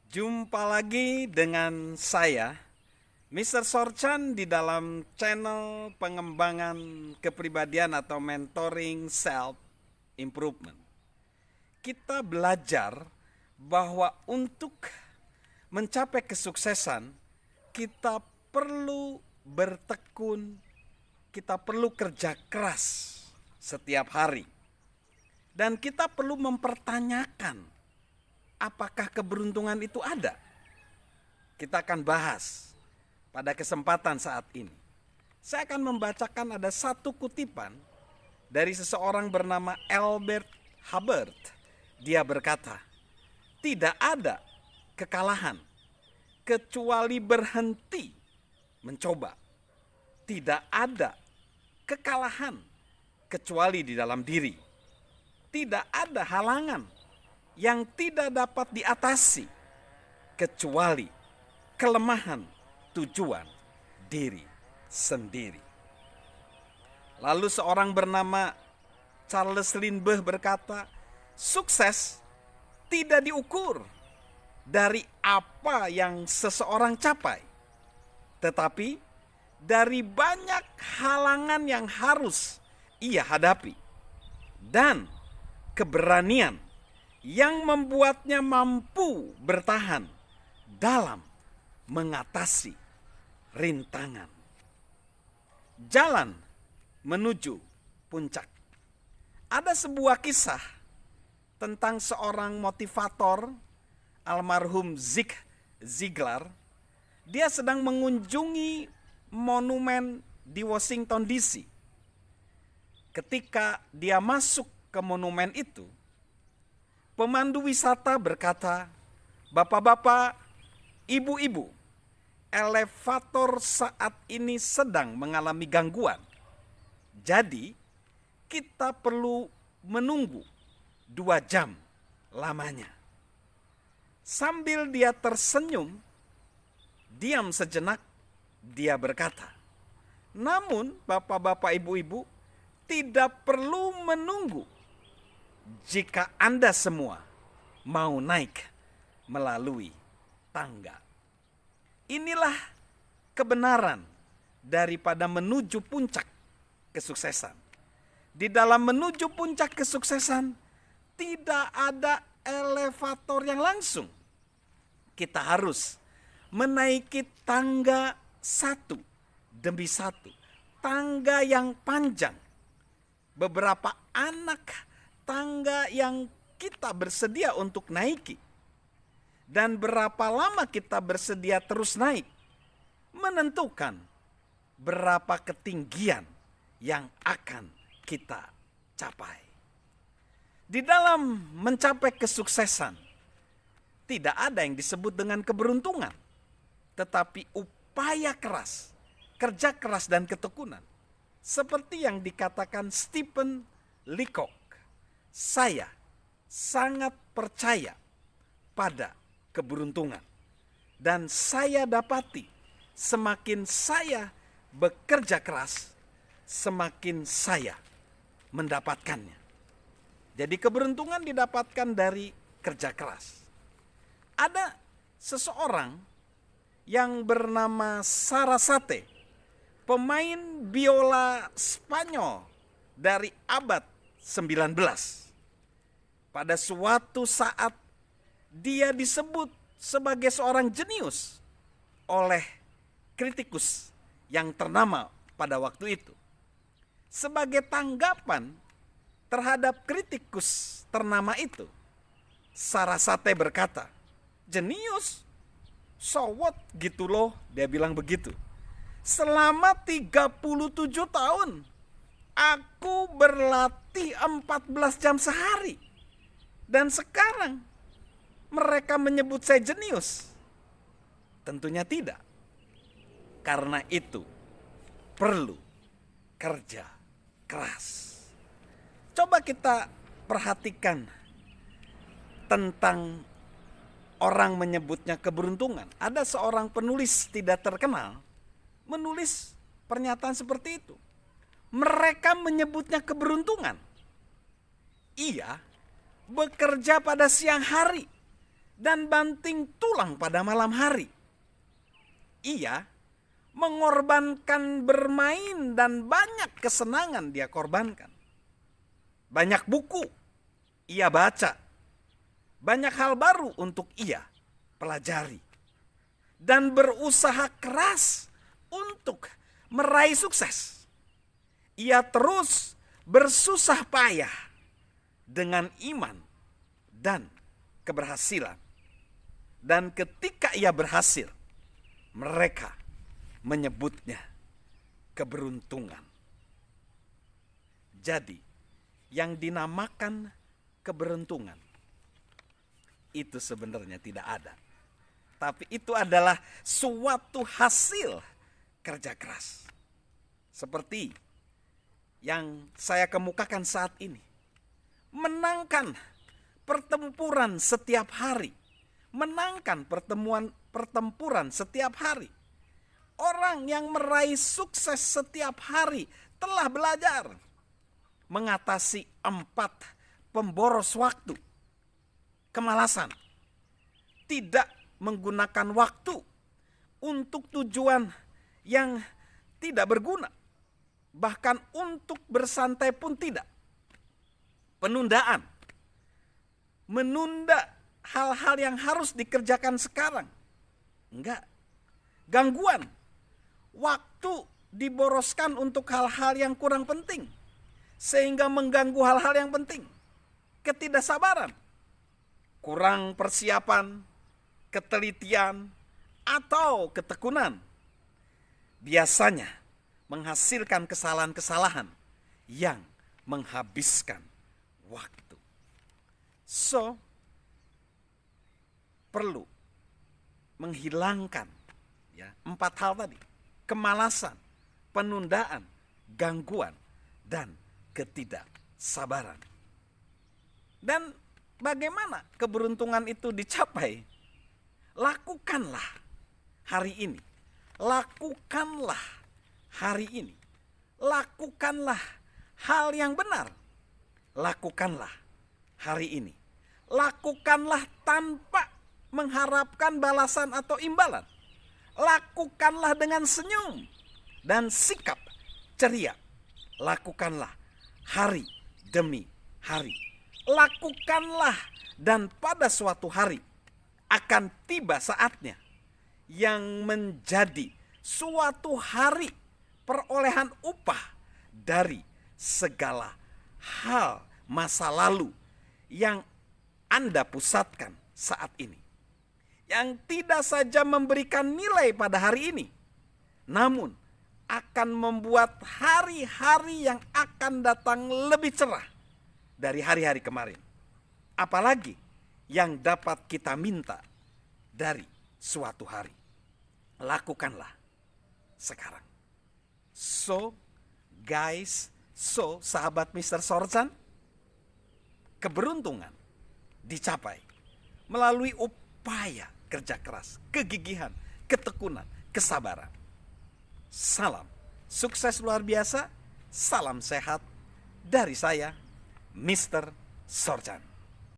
Jumpa lagi dengan saya, Mr. Sorchan, di dalam channel pengembangan kepribadian atau mentoring self improvement. Kita belajar bahwa untuk mencapai kesuksesan, kita perlu bertekun, kita perlu kerja keras setiap hari. Dan kita perlu mempertanyakan, apakah keberuntungan itu ada? Kita akan bahas pada kesempatan saat ini. Saya akan membacakan ada satu kutipan dari seseorang bernama Albert Hubbard. Dia berkata, tidak ada kekalahan kecuali berhenti mencoba. Tidak ada kekalahan kecuali di dalam diri. Tidak ada halangan yang tidak dapat diatasi kecuali kelemahan tujuan diri sendiri. Lalu seorang bernama Charles Lindbergh berkata, sukses tidak diukur dari apa yang seseorang capai, tetapi dari banyak halangan yang harus ia hadapi dan keberanian yang membuatnya mampu bertahan dalam mengatasi rintangan. Jalan menuju puncak. Ada sebuah kisah tentang seorang motivator, almarhum Zig Ziglar. Dia sedang mengunjungi monumen di Washington DC. Ketika dia masuk ke monumen itu, pemandu wisata berkata, "Bapak-bapak, ibu-ibu, elevator saat ini sedang mengalami gangguan. Jadi, kita perlu menunggu 2 jam lamanya." Sambil dia tersenyum, diam sejenak, dia berkata, "Namun, bapak-bapak, ibu-ibu, tidak perlu menunggu jika Anda semua mau naik melalui tangga." Inilah kebenaran daripada menuju puncak kesuksesan. Di dalam menuju puncak kesuksesan, tidak ada elevator yang langsung. Kita harus menaiki tangga satu demi satu. Tangga yang panjang. Beberapa anak tangga yang kita bersedia untuk naiki. Dan berapa lama kita bersedia terus naik menentukan berapa ketinggian yang akan kita capai. Di dalam mencapai kesuksesan, tidak ada yang disebut dengan keberuntungan, tetapi upaya keras, kerja keras dan ketekunan. Seperti yang dikatakan Stephen Leacock, saya sangat percaya pada keberuntungan. Dan saya dapati semakin saya bekerja keras, semakin saya mendapatkannya. Jadi keberuntungan didapatkan dari kerja keras. Ada seseorang yang bernama Sarasate, pemain biola Spanyol dari abad 19. Pada suatu saat dia disebut sebagai seorang jenius oleh kritikus yang ternama pada waktu itu. Sebagai tanggapan terhadap kritikus ternama itu, Sarasate berkata, "Jenius? So what gitu loh," dia bilang begitu. "Selama 37 tahun aku berlatih 14 jam sehari. Dan sekarang mereka menyebut saya jenius?" Tentunya tidak. Karena itu perlu kerja keras. Coba kita perhatikan tentang orang menyebutnya keberuntungan. Ada seorang penulis tidak terkenal menulis pernyataan seperti itu. Mereka menyebutnya keberuntungan. Ia bekerja pada siang hari dan banting tulang pada malam hari. Ia mengorbankan bermain dan banyak kesenangan dia korbankan. Banyak buku ia baca. Banyak hal baru untuk ia pelajari. Dan berusaha keras untuk meraih sukses. Ia terus bersusah payah dengan iman dan keberhasilan. Dan ketika ia berhasil, mereka menyebutnya keberuntungan. Jadi, yang dinamakan keberuntungan itu sebenarnya tidak ada. Tapi itu adalah suatu hasil kerja keras. Seperti yang saya kemukakan saat ini. Menangkan pertempuran setiap hari. Menangkan pertempuran setiap hari. Orang yang meraih sukses setiap hari telah belajar mengatasi 4 pemboros waktu. Kemalasan. Tidak menggunakan waktu untuk tujuan yang tidak berguna. Bahkan untuk bersantai pun tidak. Penundaan. Menunda hal-hal yang harus dikerjakan sekarang. Enggak. Gangguan. Waktu diboroskan untuk hal-hal yang kurang penting. Sehingga mengganggu hal-hal yang penting. Ketidaksabaran. Kurang persiapan, ketelitian, atau ketekunan. Biasanya menghasilkan kesalahan-kesalahan yang menghabiskan waktu. So, perlu menghilangkan 4 hal tadi. Kemalasan, penundaan, gangguan, dan ketidaksabaran. Dan bagaimana keberuntungan itu dicapai? Lakukanlah hari ini. Lakukanlah hari ini. Lakukanlah hal yang benar. Lakukanlah hari ini. Lakukanlah tanpa mengharapkan balasan atau imbalan. Lakukanlah dengan senyum dan sikap ceria. Lakukanlah hari demi hari. Lakukanlah, dan pada suatu hari akan tiba saatnya yang menjadi suatu hari perolehan upah dari segala hal masa lalu yang Anda pusatkan saat ini. Yang tidak saja memberikan nilai pada hari ini, namun akan membuat hari-hari yang akan datang lebih cerah dari hari-hari kemarin. Apalagi yang dapat kita minta dari suatu hari. Lakukanlah sekarang. So, guys, sahabat Mr. Sorjan, keberuntungan dicapai melalui upaya kerja keras, kegigihan, ketekunan, kesabaran. Salam sukses luar biasa, salam sehat dari saya, Mr. Sorjan.